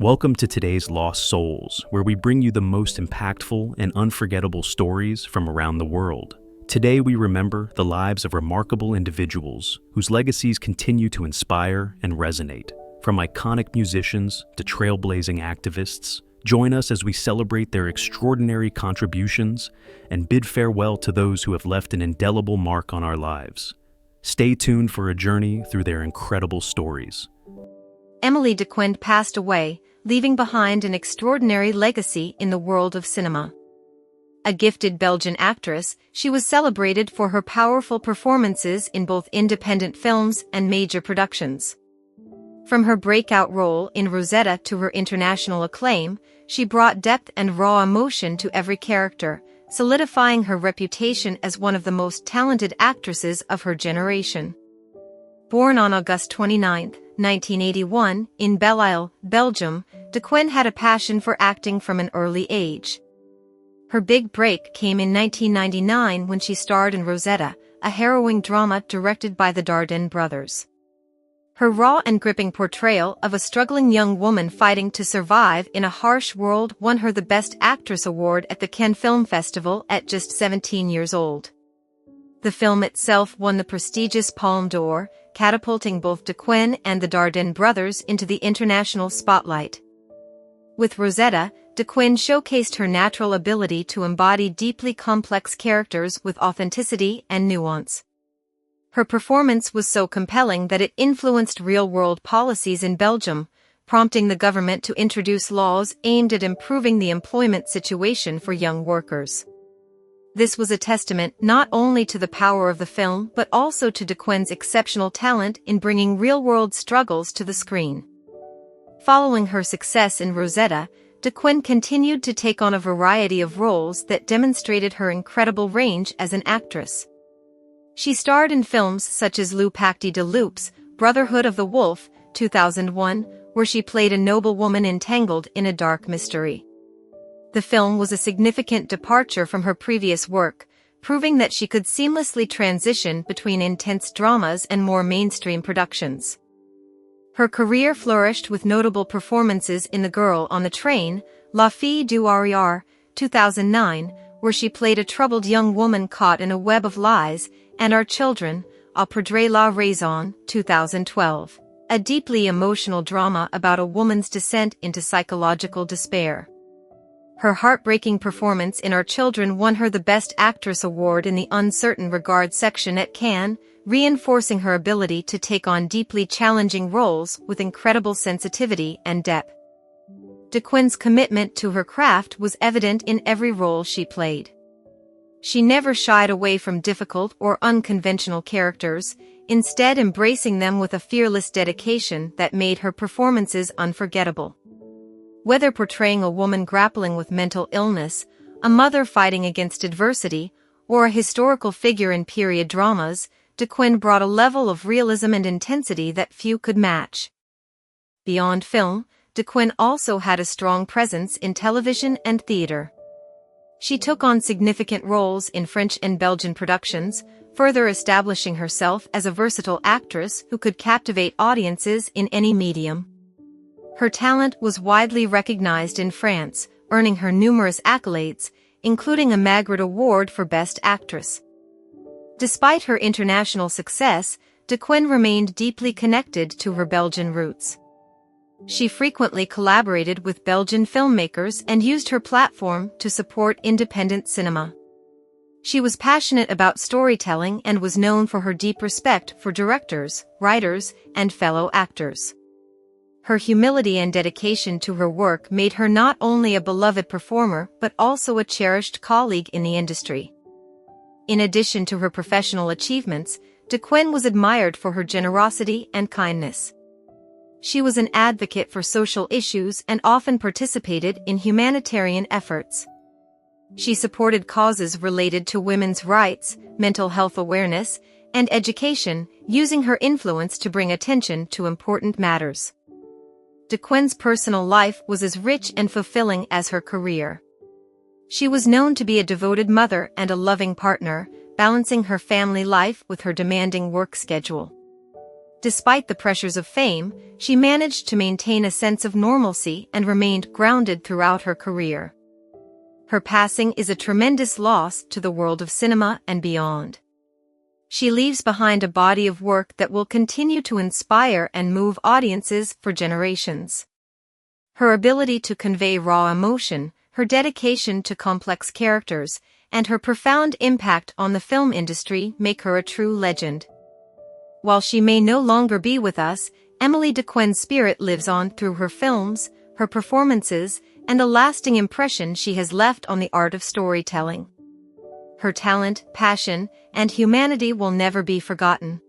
Welcome to today's Lost Souls, where we bring you the most impactful and unforgettable stories from around the world. Today we remember the lives of remarkable individuals whose legacies continue to inspire and resonate. From iconic musicians to trailblazing activists, join us as we celebrate their extraordinary contributions and bid farewell to those who have left an indelible mark on our lives. Stay tuned for a journey through their incredible stories. Émilie Dequenne passed away, leaving behind an extraordinary legacy in the world of cinema. A gifted Belgian actress, she was celebrated for her powerful performances in both independent films and major productions. From her breakout role in Rosetta to her international acclaim, she brought depth and raw emotion to every character, solidifying her reputation as one of the most talented actresses of her generation. Born on August 29, 1981, in Belle-Isle, Belgium, Dequenne had a passion for acting from an early age. Her big break came in 1999 when she starred in Rosetta, a harrowing drama directed by the Dardenne brothers. Her raw and gripping portrayal of a struggling young woman fighting to survive in a harsh world won her the Best Actress award at the Cannes Film Festival at just 17 years old. The film itself won the prestigious Palme d'Or, catapulting both Dequenne and the Dardenne brothers into the international spotlight. With Rosetta, Dequenne showcased her natural ability to embody deeply complex characters with authenticity and nuance. Her performance was so compelling that it influenced real-world policies in Belgium, prompting the government to introduce laws aimed at improving the employment situation for young workers. This was a testament not only to the power of the film but also to Dequenne's exceptional talent in bringing real-world struggles to the screen. Following her success in Rosetta, Dequenne continued to take on a variety of roles that demonstrated her incredible range as an actress. She starred in films such as Le Pacte de Loups, Brotherhood of the Wolf, 2001, where she played a noble woman entangled in a dark mystery. The film was a significant departure from her previous work, proving that she could seamlessly transition between intense dramas and more mainstream productions. Her career flourished with notable performances in The Girl on the Train, La Fille du Arrière, 2009, where she played a troubled young woman caught in a web of lies, and Our Children, à perdre la raison, 2012, a deeply emotional drama about a woman's descent into psychological despair. Her heartbreaking performance in Our Children won her the Best Actress award in the Uncertain Regard section at Cannes, reinforcing her ability to take on deeply challenging roles with incredible sensitivity and depth. Dequenne's commitment to her craft was evident in every role she played. She never shied away from difficult or unconventional characters, instead embracing them with a fearless dedication that made her performances unforgettable. Whether portraying a woman grappling with mental illness, a mother fighting against adversity, or a historical figure in period dramas, Dequenne brought a level of realism and intensity that few could match. Beyond film, Dequenne also had a strong presence in television and theater. She took on significant roles in French and Belgian productions, further establishing herself as a versatile actress who could captivate audiences in any medium. Her talent was widely recognized in France, earning her numerous accolades, including a Magritte Award for Best Actress. Despite her international success, Dequenne remained deeply connected to her Belgian roots. She frequently collaborated with Belgian filmmakers and used her platform to support independent cinema. She was passionate about storytelling and was known for her deep respect for directors, writers, and fellow actors. Her humility and dedication to her work made her not only a beloved performer but also a cherished colleague in the industry. In addition to her professional achievements, Dequenne was admired for her generosity and kindness. She was an advocate for social issues and often participated in humanitarian efforts. She supported causes related to women's rights, mental health awareness, and education, using her influence to bring attention to important matters. Dequenne's personal life was as rich and fulfilling as her career. She was known to be a devoted mother and a loving partner, balancing her family life with her demanding work schedule. Despite the pressures of fame, she managed to maintain a sense of normalcy and remained grounded throughout her career. Her passing is a tremendous loss to the world of cinema and beyond. She leaves behind a body of work that will continue to inspire and move audiences for generations. Her ability to convey raw emotion, her dedication to complex characters, and her profound impact on the film industry make her a true legend. While she may no longer be with us, Émilie Dequenne's spirit lives on through her films, her performances, and the lasting impression she has left on the art of storytelling. Her talent, passion, and humanity will never be forgotten.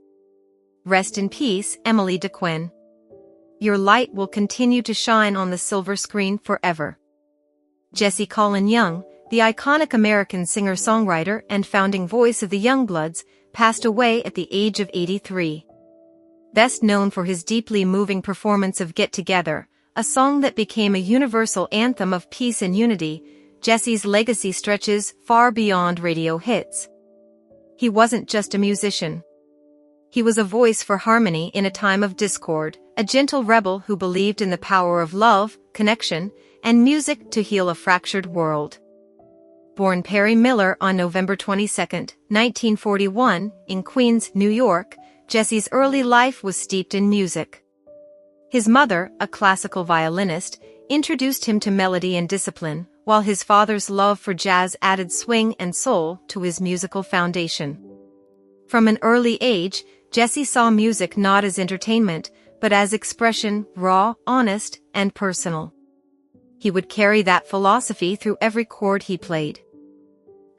Rest in peace, Émilie Dequenne. Your light will continue to shine on the silver screen forever. Jesse Colin Young, the iconic American singer-songwriter and founding voice of the Youngbloods, passed away at the age of 83. Best known for his deeply moving performance of Get Together, a song that became a universal anthem of peace and unity, Jesse's legacy stretches far beyond radio hits. He wasn't just a musician. He was a voice for harmony in a time of discord, a gentle rebel who believed in the power of love, connection, and music to heal a fractured world. Born Perry Miller on November 22, 1941, in Queens, New York, Jesse's early life was steeped in music. His mother, a classical violinist, introduced him to melody and discipline, while his father's love for jazz added swing and soul to his musical foundation. From an early age, Jesse saw music not as entertainment, but as expression, raw, honest, and personal. He would carry that philosophy through every chord he played.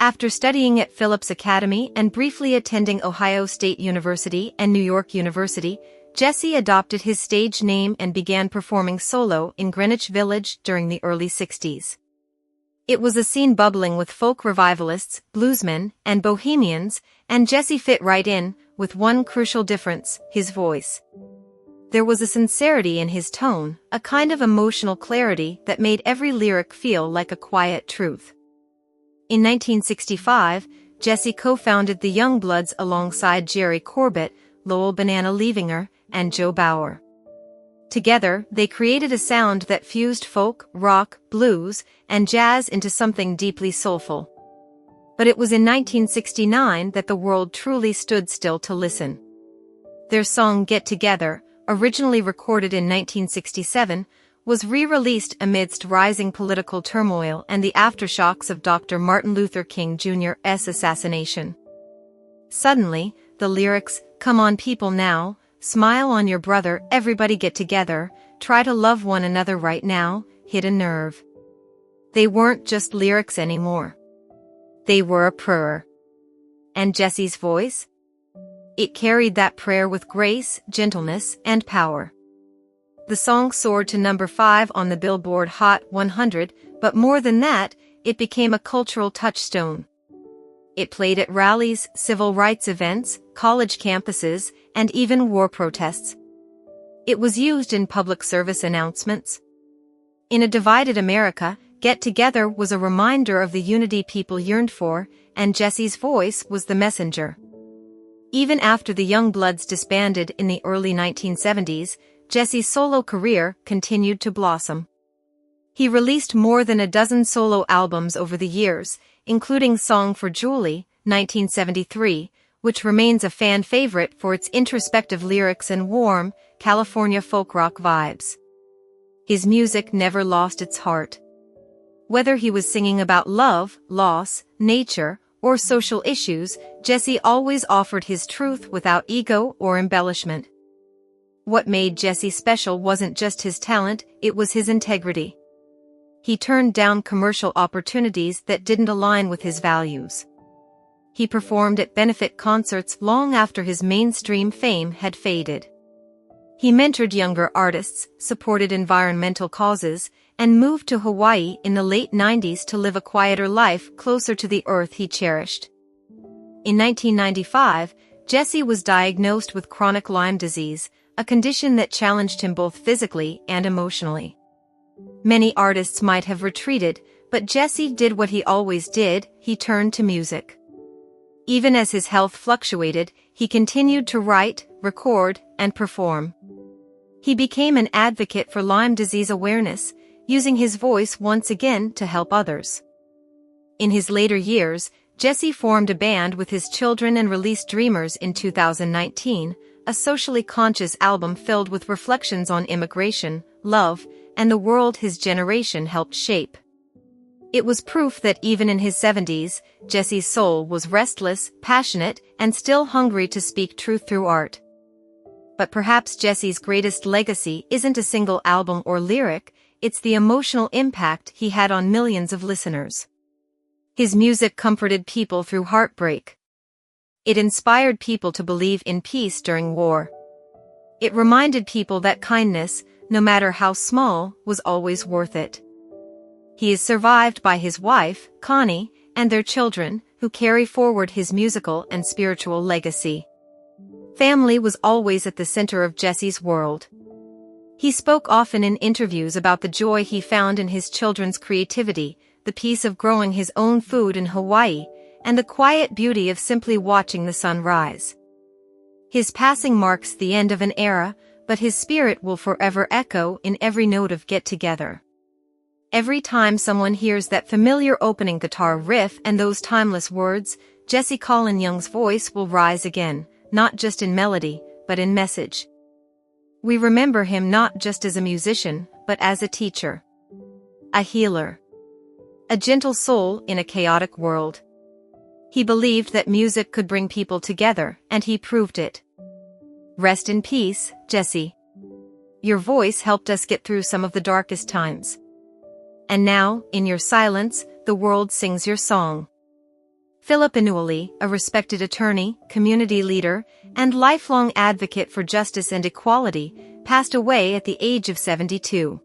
After studying at Phillips Academy and briefly attending Ohio State University and New York University, Jesse adopted his stage name and began performing solo in Greenwich Village during the early 60s. It was a scene bubbling with folk revivalists, bluesmen, and bohemians, and Jesse fit right in, with one crucial difference, his voice. There was a sincerity in his tone, a kind of emotional clarity that made every lyric feel like a quiet truth. In 1965, Jesse co-founded the Youngbloods alongside Jerry Corbett, Lowell Banana Leavinger, and Joe Bauer. Together, they created a sound that fused folk, rock, blues, and jazz into something deeply soulful. But it was in 1969 that the world truly stood still to listen. Their song Get Together, originally recorded in 1967, was re-released amidst rising political turmoil and the aftershocks of Dr. Martin Luther King Jr.'s assassination. Suddenly, the lyrics, "Come on people now, smile on your brother, everybody get together, try to love one another right now," hit a nerve. They weren't just lyrics anymore. They were a prayer. And Jesse's voice? It carried that prayer with grace, gentleness, and power. The song soared to number 5 on the Billboard Hot 100, but more than that, it became a cultural touchstone. It played at rallies, civil rights events, college campuses, and even war protests. It was used in public service announcements. In a divided America, Get Together was a reminder of the unity people yearned for, and Jesse's voice was the messenger. Even after the Youngbloods disbanded in the early 1970s, Jesse's solo career continued to blossom. He released more than a dozen solo albums over the years, including Song for Julie, 1973, which remains a fan favorite for its introspective lyrics and warm, California folk rock vibes. His music never lost its heart. Whether he was singing about love, loss, nature, or social issues, Jesse always offered his truth without ego or embellishment. What made Jesse special wasn't just his talent, it was his integrity. He turned down commercial opportunities that didn't align with his values. He performed at benefit concerts long after his mainstream fame had faded. He mentored younger artists, supported environmental causes, and moved to Hawaii in the late 90s to live a quieter life closer to the earth he cherished. In 1995, Jesse was diagnosed with chronic Lyme disease, a condition that challenged him both physically and emotionally. Many artists might have retreated, but Jesse did what he always did, he turned to music. Even as his health fluctuated, he continued to write, record, and perform. He became an advocate for Lyme disease awareness, using his voice once again to help others. In his later years, Jesse formed a band with his children and released Dreamers in 2019, a socially conscious album filled with reflections on immigration, love, and the world his generation helped shape. It was proof that even in his 70s, Jesse's soul was restless, passionate, and still hungry to speak truth through art. But perhaps Jesse's greatest legacy isn't a single album or lyric, it's the emotional impact he had on millions of listeners. His music comforted people through heartbreak. It inspired people to believe in peace during war. It reminded people that kindness, no matter how small, was always worth it. He is survived by his wife, Connie, and their children, who carry forward his musical and spiritual legacy. Family was always at the center of Jesse's world. He spoke often in interviews about the joy he found in his children's creativity, the peace of growing his own food in Hawaii, and the quiet beauty of simply watching the sun rise. His passing marks the end of an era, but his spirit will forever echo in every note of Get Together. Every time someone hears that familiar opening guitar riff and those timeless words, Jesse Colin Young's voice will rise again, not just in melody, but in message. We remember him not just as a musician, but as a teacher. A healer. A gentle soul in a chaotic world. He believed that music could bring people together, and he proved it. Rest in peace, Jesse. Your voice helped us get through some of the darkest times. And now, in your silence, the world sings your song. Philip Enewally, a respected attorney, community leader, and lifelong advocate for justice and equality, passed away at the age of 72.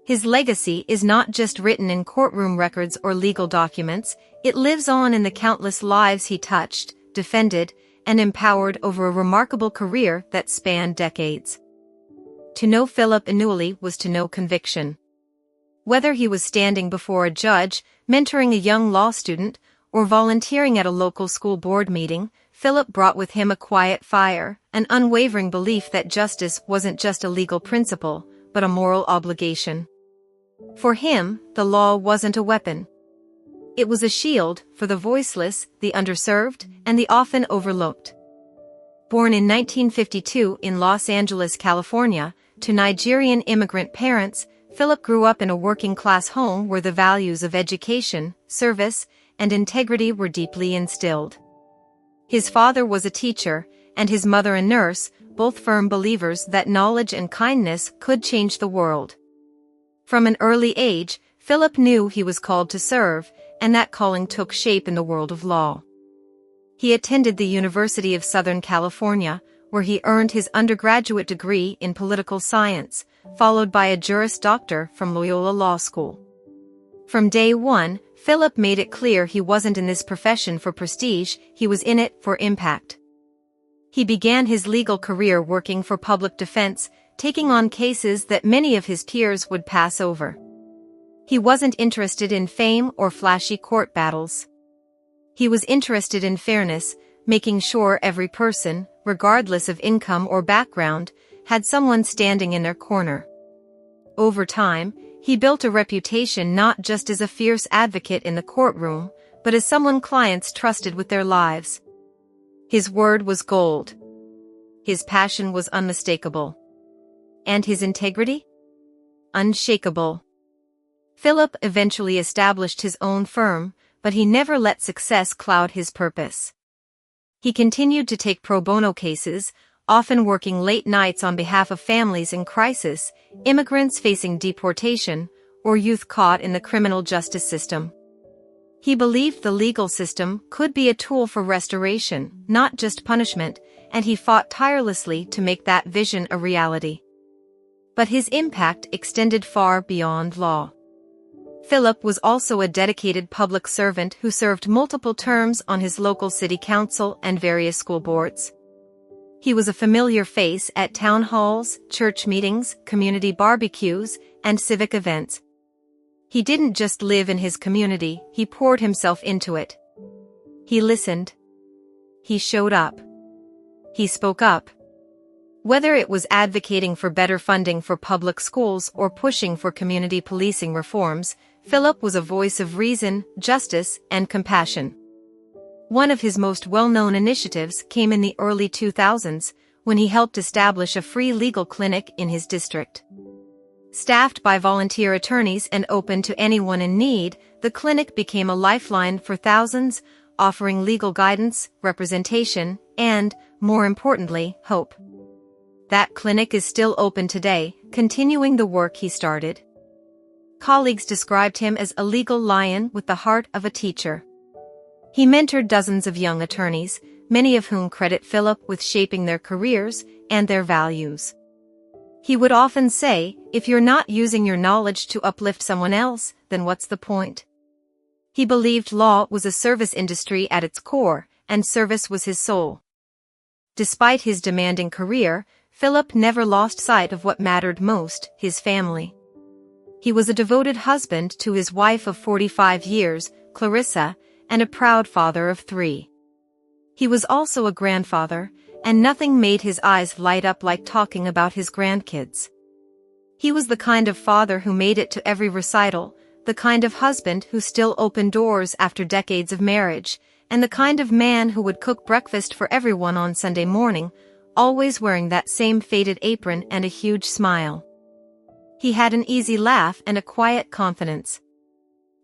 His legacy is not just written in courtroom records or legal documents, it lives on in the countless lives he touched, defended, and empowered over a remarkable career that spanned decades. To know Philip Enewally was to know conviction. Whether he was standing before a judge, mentoring a young law student, or volunteering at a local school board meeting, Philip brought with him a quiet fire, an unwavering belief that justice wasn't just a legal principle, but a moral obligation. For him, the law wasn't a weapon. It was a shield for the voiceless, the underserved, and the often overlooked. Born in 1952 in Los Angeles, California, to Nigerian immigrant parents, Philip grew up in a working-class home where the values of education, service, and integrity were deeply instilled. His father was a teacher, and his mother a nurse, both firm believers that knowledge and kindness could change the world. From an early age, Philip knew he was called to serve, and that calling took shape in the world of law. He attended the University of Southern California, where he earned his undergraduate degree in political science, followed by a Juris Doctor from Loyola Law School. From day one, Philip made it clear he wasn't in this profession for prestige, he was in it for impact. He began his legal career working for public defense, taking on cases that many of his peers would pass over. He wasn't interested in fame or flashy court battles. He was interested in fairness, making sure every person, regardless of income or background, had someone standing in their corner. Over time, he built a reputation not just as a fierce advocate in the courtroom, but as someone clients trusted with their lives. His word was gold. His passion was unmistakable. And his integrity? Unshakable. Philip eventually established his own firm, but he never let success cloud his purpose. He continued to take pro bono cases, often working late nights on behalf of families in crisis, immigrants facing deportation, or youth caught in the criminal justice system. He believed the legal system could be a tool for restoration, not just punishment, and he fought tirelessly to make that vision a reality. But his impact extended far beyond law. Philip was also a dedicated public servant who served multiple terms on his local city council and various school boards. He was a familiar face at town halls, church meetings, community barbecues, and civic events. He didn't just live in his community, he poured himself into it. He listened. He showed up. He spoke up. Whether it was advocating for better funding for public schools or pushing for community policing reforms, Philip was a voice of reason, justice, and compassion. One of his most well-known initiatives came in the early 2000s, when he helped establish a free legal clinic in his district. Staffed by volunteer attorneys and open to anyone in need, the clinic became a lifeline for thousands, offering legal guidance, representation, and, more importantly, hope. That clinic is still open today, continuing the work he started. Colleagues described him as a legal lion with the heart of a teacher. He mentored dozens of young attorneys, many of whom credit Philip with shaping their careers and their values. He would often say, "If you're not using your knowledge to uplift someone else, then what's the point?" He believed law was a service industry at its core, and service was his soul. Despite his demanding career, Philip never lost sight of what mattered most, his family. He was a devoted husband to his wife of 45 years, Clarissa, and a proud father of 3. He was also a grandfather, and nothing made his eyes light up like talking about his grandkids. He was the kind of father who made it to every recital, the kind of husband who still opened doors after decades of marriage, and the kind of man who would cook breakfast for everyone on Sunday morning, always wearing that same faded apron and a huge smile. He had an easy laugh and a quiet confidence.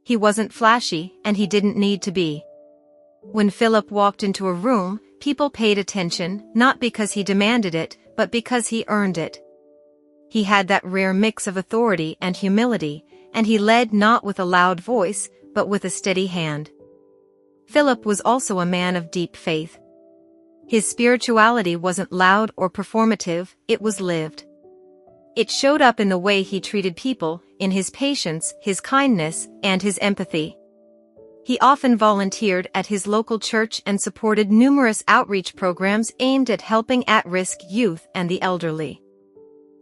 He wasn't flashy, and he didn't need to be. When Philip walked into a room, people paid attention, not because he demanded it, but because he earned it. He had that rare mix of authority and humility, and he led not with a loud voice, but with a steady hand. Philip was also a man of deep faith. His spirituality wasn't loud or performative, it was lived. It showed up in the way he treated people, in his patience, his kindness, and his empathy. He often volunteered at his local church and supported numerous outreach programs aimed at helping at-risk youth and the elderly.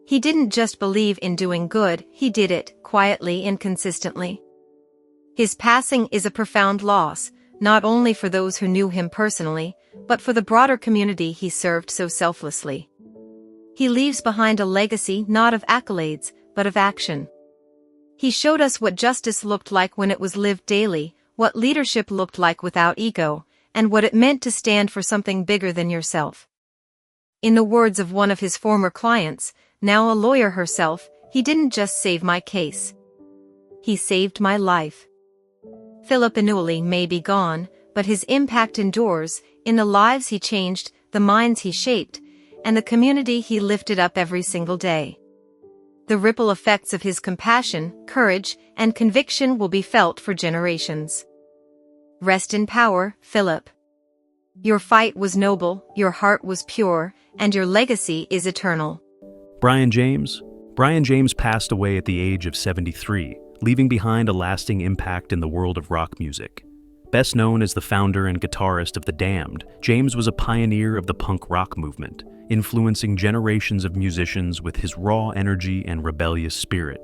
He didn't just believe in doing good, he did it, quietly and consistently. His passing is a profound loss, not only for those who knew him personally, but for the broader community he served so selflessly. He leaves behind a legacy not of accolades, but of action. He showed us what justice looked like when it was lived daily, what leadership looked like without ego, and what it meant to stand for something bigger than yourself. In the words of one of his former clients, now a lawyer herself, he didn't just save my case. He saved my life. Philip Enewally may be gone, but his impact endures, in the lives he changed, the minds he shaped, and the community he lifted up every single day. The ripple effects of his compassion, courage, and conviction will be felt for generations. Rest in power, Philip. Your fight was noble, your heart was pure, and your legacy is eternal. Brian James? Brian James passed away at the age of 73, leaving behind a lasting impact in the world of rock music. Best known as the founder and guitarist of The Damned, James was a pioneer of the punk rock movement, influencing generations of musicians with his raw energy and rebellious spirit.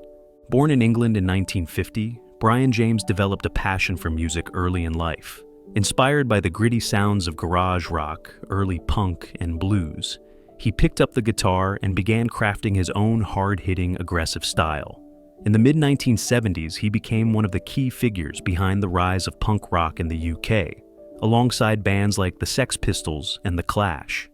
Born in England in 1950, Brian James developed a passion for music early in life. Inspired by the gritty sounds of garage rock, early punk, and blues, he picked up the guitar and began crafting his own hard-hitting, aggressive style. In the mid-1970s, he became one of the key figures behind the rise of punk rock in the UK, alongside bands like the Sex Pistols and The Clash.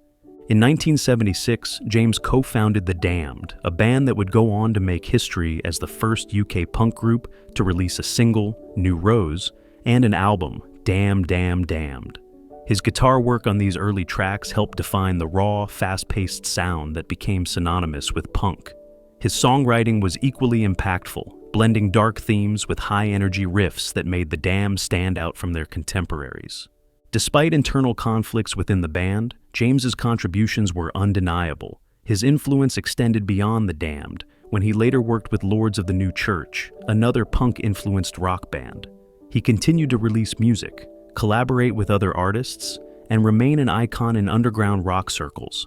In 1976, James co-founded The Damned, a band that would go on to make history as the first UK punk group to release a single, New Rose, and an album, Damn Damn Damned. His guitar work on these early tracks helped define the raw, fast-paced sound that became synonymous with punk. His songwriting was equally impactful, blending dark themes with high-energy riffs that made The Damned stand out from their contemporaries. Despite internal conflicts within the band, James's contributions were undeniable. His influence extended beyond The Damned, when he later worked with Lords of the New Church, another punk-influenced rock band. He continued to release music, collaborate with other artists, and remain an icon in underground rock circles.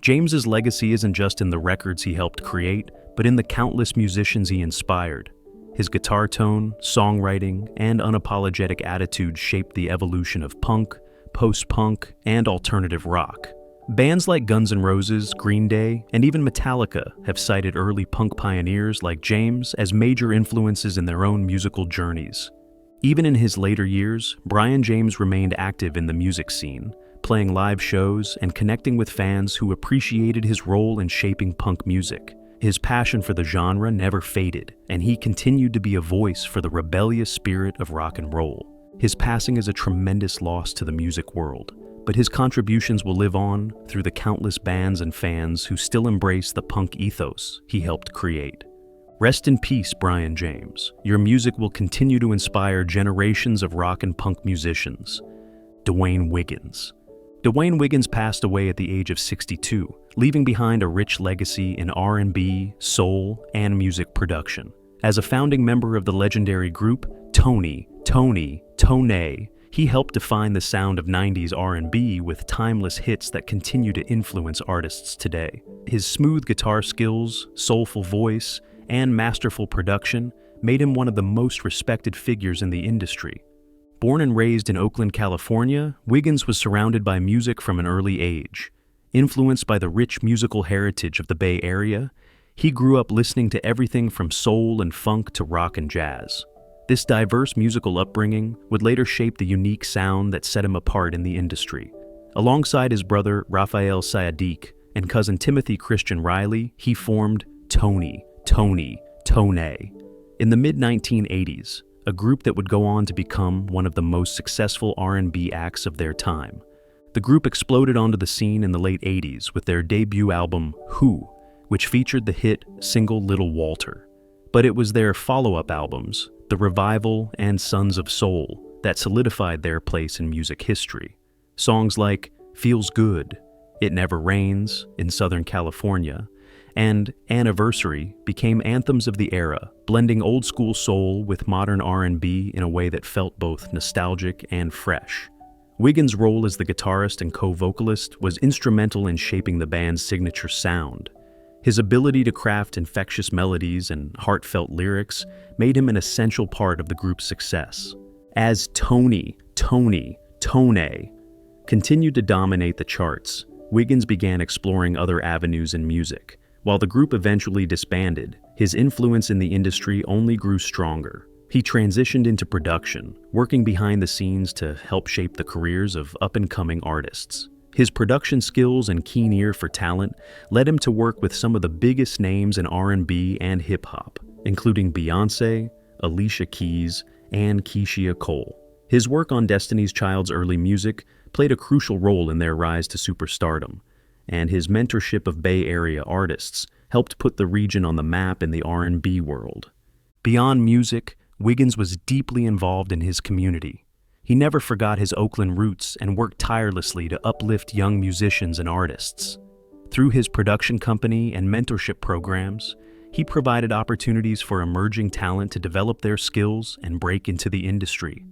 James's legacy isn't just in the records he helped create, but in the countless musicians he inspired. His guitar tone, songwriting, and unapologetic attitude shaped the evolution of punk, post-punk, and alternative rock. Bands like Guns N' Roses, Green Day, and even Metallica have cited early punk pioneers like James as major influences in their own musical journeys. Even in his later years, Brian James remained active in the music scene, playing live shows and connecting with fans who appreciated his role in shaping punk music. His passion for the genre never faded, and he continued to be a voice for the rebellious spirit of rock and roll. His passing is a tremendous loss to the music world, but his contributions will live on through the countless bands and fans who still embrace the punk ethos he helped create. Rest in peace, Brian James. Your music will continue to inspire generations of rock and punk musicians. Dwayne Wiggins. Dwayne Wiggins passed away at the age of 62, leaving behind a rich legacy in R&B, soul, and music production. As a founding member of the legendary group Tony, he helped define the sound of 90s R&B with timeless hits that continue to influence artists today. His smooth guitar skills, soulful voice, and masterful production made him one of the most respected figures in the industry. Born and raised in Oakland, California, Wiggins was surrounded by music from an early age. Influenced by the rich musical heritage of the Bay Area, he grew up listening to everything from soul and funk to rock and jazz. This diverse musical upbringing would later shape the unique sound that set him apart in the industry. Alongside his brother Raphael Saadiq and cousin Timothy Christian Riley, he formed Tone. In the mid-1980s, a group that would go on to become one of the most successful R&B acts of their time. The group exploded onto the scene in the late 80s with their debut album, Who, which featured the hit single Little Walter. But it was their follow-up albums, The Revival and Sons of Soul, that solidified their place in music history. Songs like Feels Good, It Never Rains in Southern California, and Anniversary became anthems of the era, blending old-school soul with modern R&B in a way that felt both nostalgic and fresh. Wiggins' role as the guitarist and co-vocalist was instrumental in shaping the band's signature sound. His ability to craft infectious melodies and heartfelt lyrics made him an essential part of the group's success. As Tone continued to dominate the charts, Wiggins began exploring other avenues in music. While the group eventually disbanded, his influence in the industry only grew stronger. He transitioned into production, working behind the scenes to help shape the careers of up-and-coming artists. His production skills and keen ear for talent led him to work with some of the biggest names in R&B and hip-hop, including Beyoncé, Alicia Keys, and Keisha Cole. His work on Destiny's Child's early music played a crucial role in their rise to superstardom, and his mentorship of Bay Area artists helped put the region on the map in the R&B world. Beyond music, Wiggins was deeply involved in his community. He never forgot his Oakland roots and worked tirelessly to uplift young musicians and artists. Through his production company and mentorship programs, he provided opportunities for emerging talent to develop their skills and break into the industry.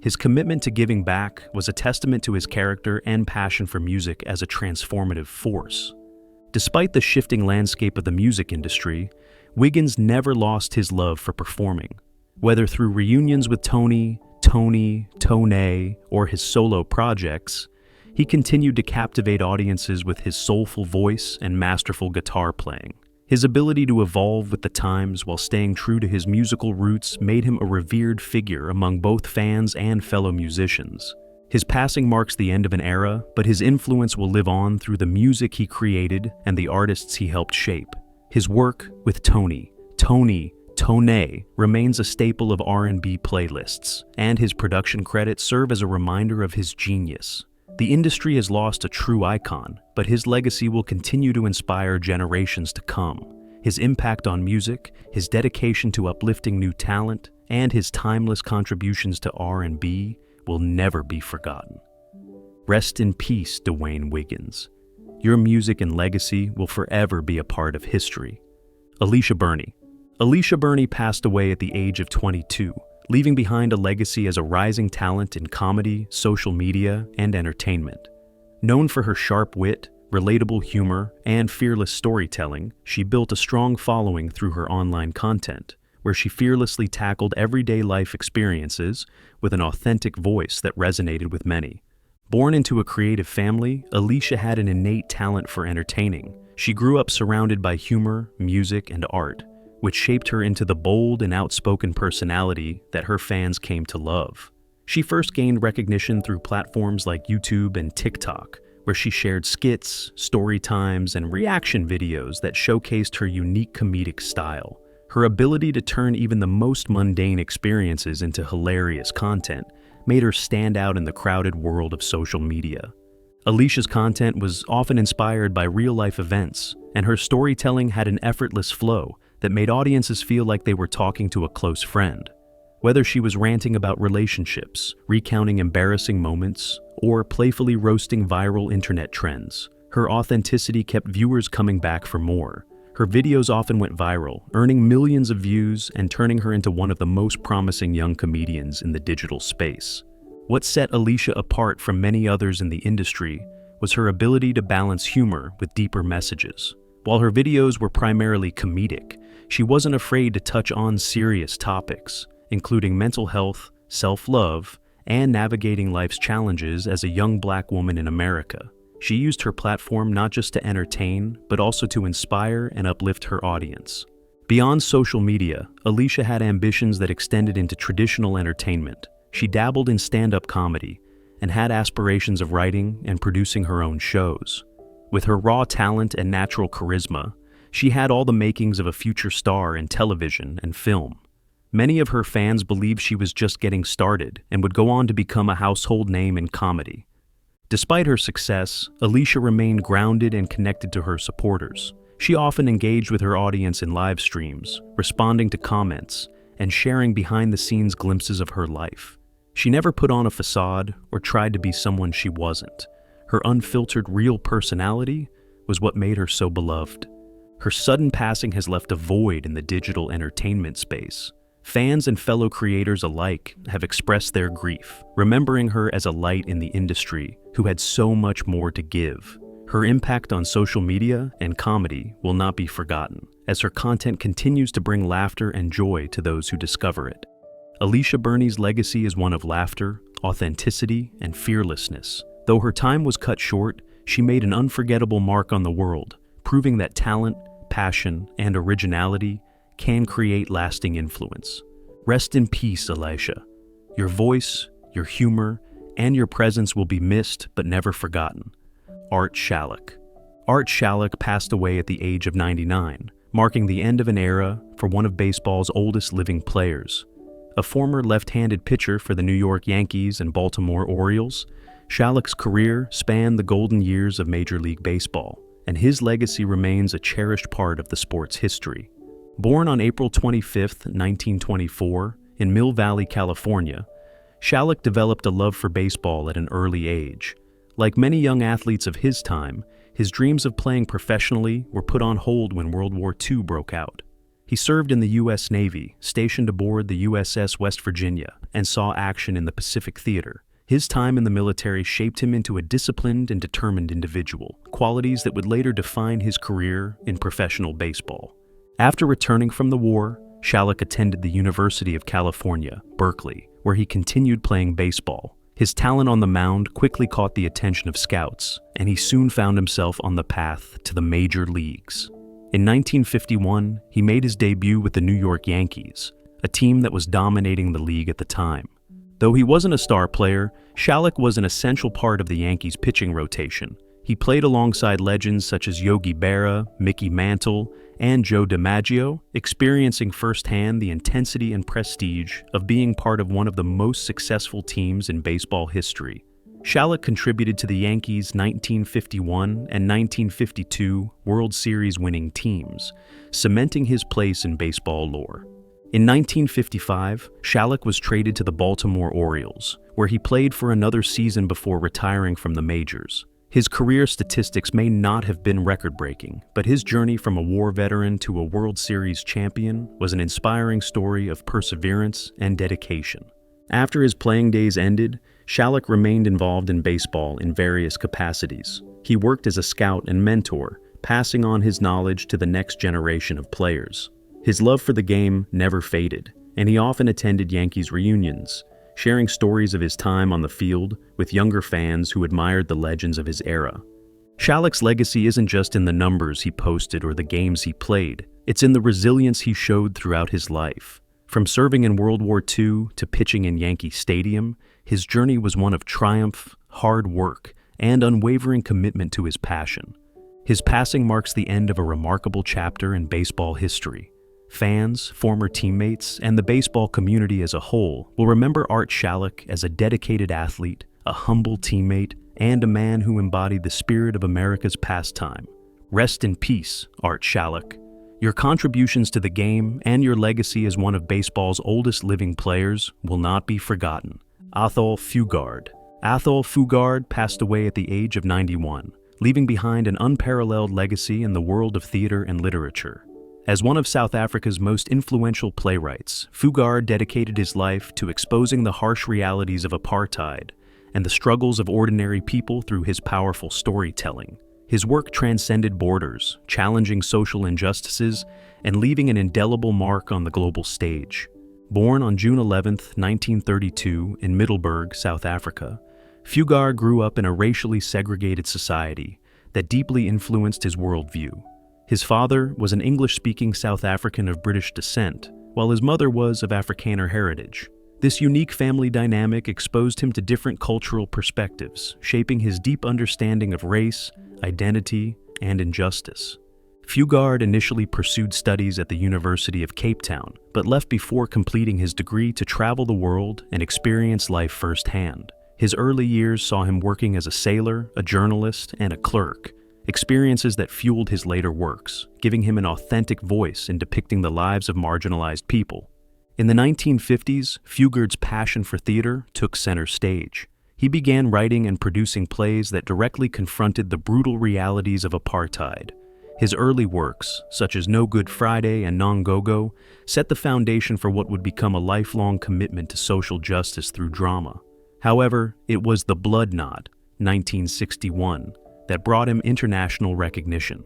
His commitment to giving back was a testament to his character and passion for music as a transformative force. Despite the shifting landscape of the music industry, Wiggins never lost his love for performing. Whether through reunions with Tone, or his solo projects, he continued to captivate audiences with his soulful voice and masterful guitar playing. His ability to evolve with the times while staying true to his musical roots made him a revered figure among both fans and fellow musicians. His passing marks the end of an era, but his influence will live on through the music he created and the artists he helped shape. His work with Tone remains a staple of R&B playlists, and his production credits serve as a reminder of his genius. The industry has lost a true icon, but his legacy will continue to inspire generations to come. His impact on music, his dedication to uplifting new talent, and his timeless contributions to R&B will never be forgotten. Rest in peace, Dwayne Wiggins. Your music and legacy will forever be a part of history. Alicia Burney. Alicia Burney passed away at the age of 22, leaving behind a legacy as a rising talent in comedy, social media, and entertainment. Known for her sharp wit, relatable humor, and fearless storytelling, she built a strong following through her online content, where she fearlessly tackled everyday life experiences with an authentic voice that resonated with many. Born into a creative family, Alicia had an innate talent for entertaining. She grew up surrounded by humor, music, and art, which shaped her into the bold and outspoken personality that her fans came to love. She first gained recognition through platforms like YouTube and TikTok, where she shared skits, story times, and reaction videos that showcased her unique comedic style. Her ability to turn even the most mundane experiences into hilarious content made her stand out in the crowded world of social media. Alicia's content was often inspired by real-life events, and her storytelling had an effortless flow that made audiences feel like they were talking to a close friend. Whether she was ranting about relationships, recounting embarrassing moments, or playfully roasting viral internet trends, her authenticity kept viewers coming back for more. Her videos often went viral, earning millions of views and turning her into one of the most promising young comedians in the digital space. What set Alicia apart from many others in the industry was her ability to balance humor with deeper messages. While her videos were primarily comedic, she wasn't afraid to touch on serious topics, including mental health, self-love, and navigating life's challenges as a young Black woman in America. She used her platform not just to entertain, but also to inspire and uplift her audience. Beyond social media, Alicia had ambitions that extended into traditional entertainment. She dabbled in stand-up comedy and had aspirations of writing and producing her own shows. With her raw talent and natural charisma, she had all the makings of a future star in television and film. Many of her fans believed she was just getting started and would go on to become a household name in comedy. Despite her success, Alicia remained grounded and connected to her supporters. She often engaged with her audience in live streams, responding to comments, and sharing behind-the-scenes glimpses of her life. She never put on a facade or tried to be someone she wasn't. Her unfiltered, real personality was what made her so beloved. Her sudden passing has left a void in the digital entertainment space. Fans and fellow creators alike have expressed their grief, remembering her as a light in the industry who had so much more to give. Her impact on social media and comedy will not be forgotten, as her content continues to bring laughter and joy to those who discover it. Alicia Burney's legacy is one of laughter, authenticity, and fearlessness. Though her time was cut short, she made an unforgettable mark on the world, proving that talent, passion, and originality can create lasting influence. Rest in peace, Alicia. Your voice, your humor, and your presence will be missed but never forgotten. Art Shallock. Art Shallock passed away at the age of 99, marking the end of an era for one of baseball's oldest living players. A former left-handed pitcher for the New York Yankees and Baltimore Orioles, Shallock's career spanned the golden years of Major League Baseball, and his legacy remains a cherished part of the sport's history. Born on April 25, 1924, in Mill Valley, California, Shallock developed a love for baseball at an early age. Like many young athletes of his time, his dreams of playing professionally were put on hold when World War II broke out. He served in the U.S. Navy, stationed aboard the USS West Virginia, and saw action in the Pacific Theater. His time in the military shaped him into a disciplined and determined individual, qualities that would later define his career in professional baseball. After returning from the war, Shallock attended the University of California, Berkeley, where he continued playing baseball. His talent on the mound quickly caught the attention of scouts, and he soon found himself on the path to the major leagues. In 1951, he made his debut with the New York Yankees, a team that was dominating the league at the time. Though he wasn't a star player, Shallock was an essential part of the Yankees' pitching rotation. He played alongside legends such as Yogi Berra, Mickey Mantle, and Joe DiMaggio, experiencing firsthand the intensity and prestige of being part of one of the most successful teams in baseball history. Shallock contributed to the Yankees' 1951 and 1952 World Series winning teams, cementing his place in baseball lore. In 1955, Shallock was traded to the Baltimore Orioles, where he played for another season before retiring from the majors. His career statistics may not have been record-breaking, but his journey from a war veteran to a World Series champion was an inspiring story of perseverance and dedication. After his playing days ended, Shallock remained involved in baseball in various capacities. He worked as a scout and mentor, passing on his knowledge to the next generation of players. His love for the game never faded, and he often attended Yankees reunions, sharing stories of his time on the field with younger fans who admired the legends of his era. Shalek's legacy isn't just in the numbers he posted or the games he played, it's in the resilience he showed throughout his life. From serving in World War II to pitching in Yankee Stadium, his journey was one of triumph, hard work, and unwavering commitment to his passion. His passing marks the end of a remarkable chapter in baseball history. Fans, former teammates, and the baseball community as a whole will remember Art Shalek as a dedicated athlete, a humble teammate, and a man who embodied the spirit of America's pastime. Rest in peace, Art Shalek. Your contributions to the game and your legacy as one of baseball's oldest living players will not be forgotten. Athol Fugard. Athol Fugard passed away at the age of 91, leaving behind an unparalleled legacy in the world of theater and literature. As one of South Africa's most influential playwrights, Fugard dedicated his life to exposing the harsh realities of apartheid and the struggles of ordinary people through his powerful storytelling. His work transcended borders, challenging social injustices and leaving an indelible mark on the global stage. Born on June 11, 1932, in Middelburg, South Africa, Fugard grew up in a racially segregated society that deeply influenced his worldview. His father was an English-speaking South African of British descent, while his mother was of Afrikaner heritage. This unique family dynamic exposed him to different cultural perspectives, shaping his deep understanding of race, identity, and injustice. Fugard initially pursued studies at the University of Cape Town, but left before completing his degree to travel the world and experience life firsthand. His early years saw him working as a sailor, a journalist, and a clerk, experiences that fueled his later works, giving him an authentic voice in depicting the lives of marginalized people. In the 1950s, Fugard's passion for theater took center stage. He began writing and producing plays that directly confronted the brutal realities of apartheid. His early works, such as No Good Friday and Nongogo, set the foundation for what would become a lifelong commitment to social justice through drama. However, it was The Blood Knot, 1961, that brought him international recognition.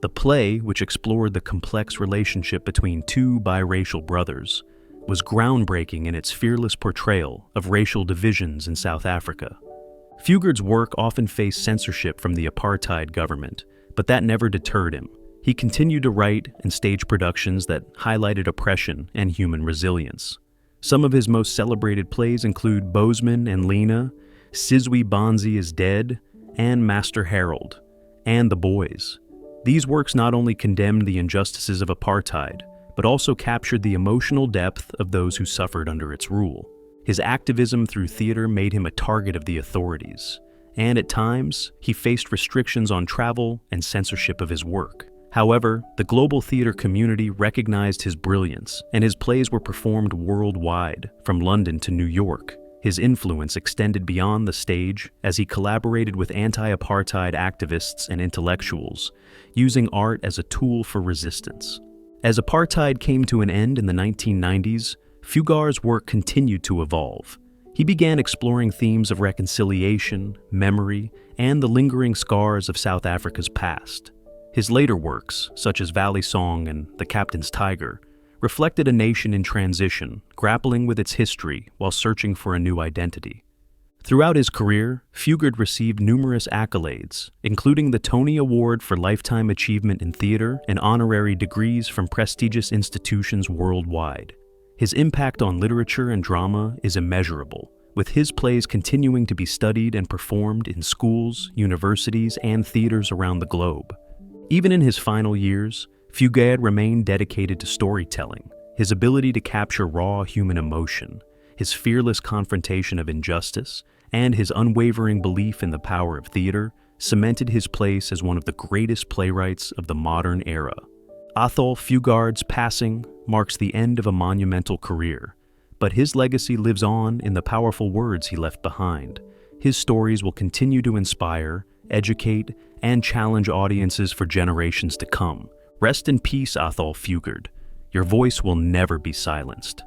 The play, which explored the complex relationship between two biracial brothers, was groundbreaking in its fearless portrayal of racial divisions in South Africa. Fugard's work often faced censorship from the apartheid government, but that never deterred him. He continued to write and stage productions that highlighted oppression and human resilience. Some of his most celebrated plays include Bozeman and Lena, Sizwe Bonzi is Dead, and Master Harold, and The Boys. These works not only condemned the injustices of apartheid, but also captured the emotional depth of those who suffered under its rule. His activism through theater made him a target of the authorities, and at times, he faced restrictions on travel and censorship of his work. However, the global theater community recognized his brilliance, and his plays were performed worldwide, from London to New York. His influence extended beyond the stage as he collaborated with anti-apartheid activists and intellectuals, using art as a tool for resistance. As apartheid came to an end in the 1990s, Fugard's work continued to evolve. He began exploring themes of reconciliation, memory, and the lingering scars of South Africa's past. His later works, such as Valley Song and The Captain's Tiger, reflected a nation in transition, grappling with its history while searching for a new identity. Throughout his career, Fugard received numerous accolades, including the Tony Award for Lifetime Achievement in Theater and honorary degrees from prestigious institutions worldwide. His impact on literature and drama is immeasurable, with his plays continuing to be studied and performed in schools, universities, and theaters around the globe. Even in his final years, Fugard remained dedicated to storytelling. His ability to capture raw human emotion, his fearless confrontation of injustice, and his unwavering belief in the power of theater cemented his place as one of the greatest playwrights of the modern era. Athol Fugard's passing marks the end of a monumental career, but his legacy lives on in the powerful words he left behind. His stories will continue to inspire, educate, and challenge audiences for generations to come. Rest in peace, Athol Fugard. Your voice will never be silenced.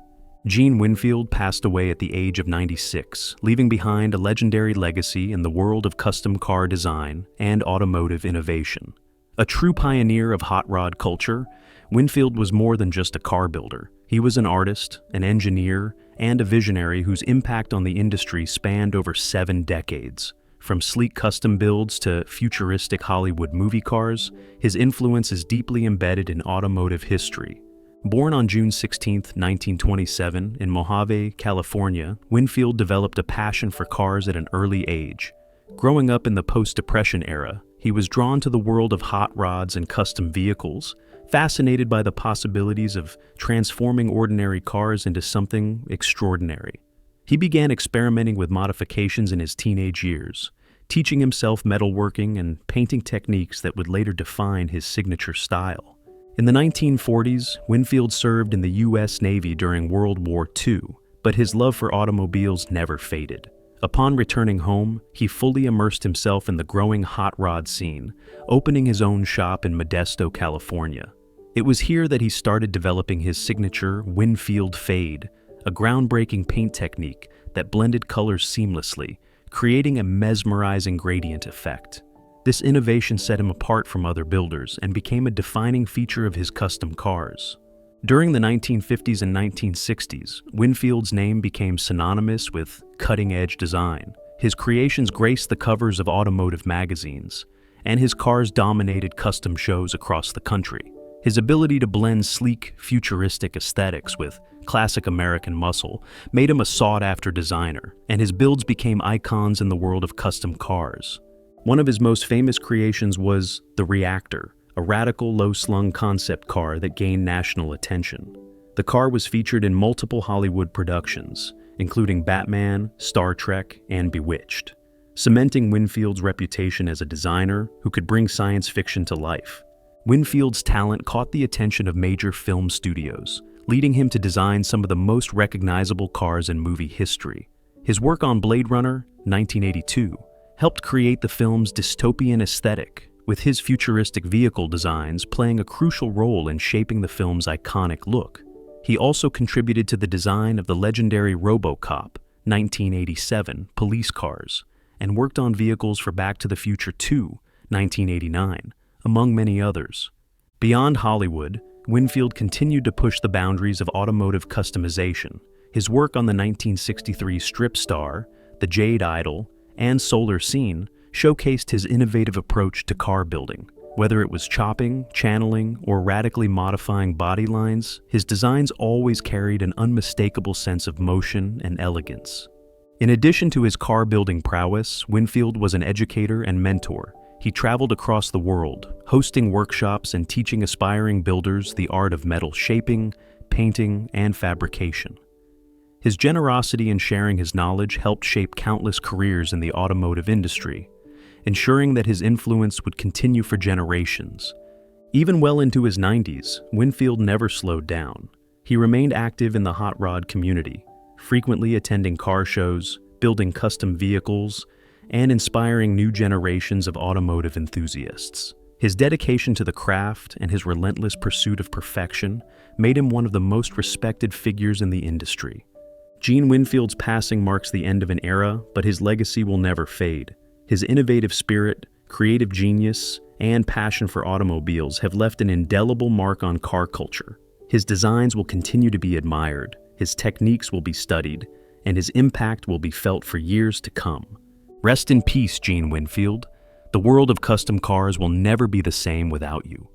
Gene Winfield passed away at the age of 96, leaving behind a legendary legacy in the world of custom car design and automotive innovation. A true pioneer of hot rod culture, Winfield was more than just a car builder. He was an artist, an engineer, and a visionary whose impact on the industry spanned over 7 decades. From sleek custom builds to futuristic Hollywood movie cars, his influence is deeply embedded in automotive history. Born on June 16, 1927, in Mojave, California, Winfield developed a passion for cars at an early age. Growing up in the post-Depression era, he was drawn to the world of hot rods and custom vehicles, fascinated by the possibilities of transforming ordinary cars into something extraordinary. He began experimenting with modifications in his teenage years, teaching himself metalworking and painting techniques that would later define his signature style. In the 1940s, Winfield served in the U.S. Navy during World War II, but his love for automobiles never faded. Upon returning home, he fully immersed himself in the growing hot rod scene, opening his own shop in Modesto, California. It was here that he started developing his signature Winfield Fade, a groundbreaking paint technique that blended colors seamlessly, creating a mesmerizing gradient effect. This innovation set him apart from other builders and became a defining feature of his custom cars. During the 1950s and 1960s, Winfield's name became synonymous with cutting-edge design. His creations graced the covers of automotive magazines, and his cars dominated custom shows across the country. His ability to blend sleek, futuristic aesthetics with classic American muscle made him a sought-after designer, and his builds became icons in the world of custom cars. One of his most famous creations was the Reactor, a radical low-slung concept car that gained national attention. The car was featured in multiple Hollywood productions, including Batman, Star Trek, and Bewitched, cementing Winfield's reputation as a designer who could bring science fiction to life. Winfield's talent caught the attention of major film studios, leading him to design some of the most recognizable cars in movie history. His work on Blade Runner, 1982, helped create the film's dystopian aesthetic, with his futuristic vehicle designs playing a crucial role in shaping the film's iconic look. He also contributed to the design of the legendary RoboCop, 1987, police cars, and worked on vehicles for Back to the Future 2, 1989, among many others. Beyond Hollywood, Winfield continued to push the boundaries of automotive customization. His work on the 1963 Strip Star, the Jade Idol, and Solar Scene showcased his innovative approach to car building. Whether it was chopping, channeling, or radically modifying body lines, his designs always carried an unmistakable sense of motion and elegance. In addition to his car-building prowess, Winfield was an educator and mentor. He traveled across the world, hosting workshops and teaching aspiring builders the art of metal shaping, painting, and fabrication. His generosity in sharing his knowledge helped shape countless careers in the automotive industry, ensuring that his influence would continue for generations. Even well into his 90s, Winfield never slowed down. He remained active in the hot rod community, frequently attending car shows, building custom vehicles, and inspiring new generations of automotive enthusiasts. His dedication to the craft and his relentless pursuit of perfection made him one of the most respected figures in the industry. Gene Winfield's passing marks the end of an era, but his legacy will never fade. His innovative spirit, creative genius, and passion for automobiles have left an indelible mark on car culture. His designs will continue to be admired, his techniques will be studied, and his impact will be felt for years to come. Rest in peace, Gene Winfield. The world of custom cars will never be the same without you.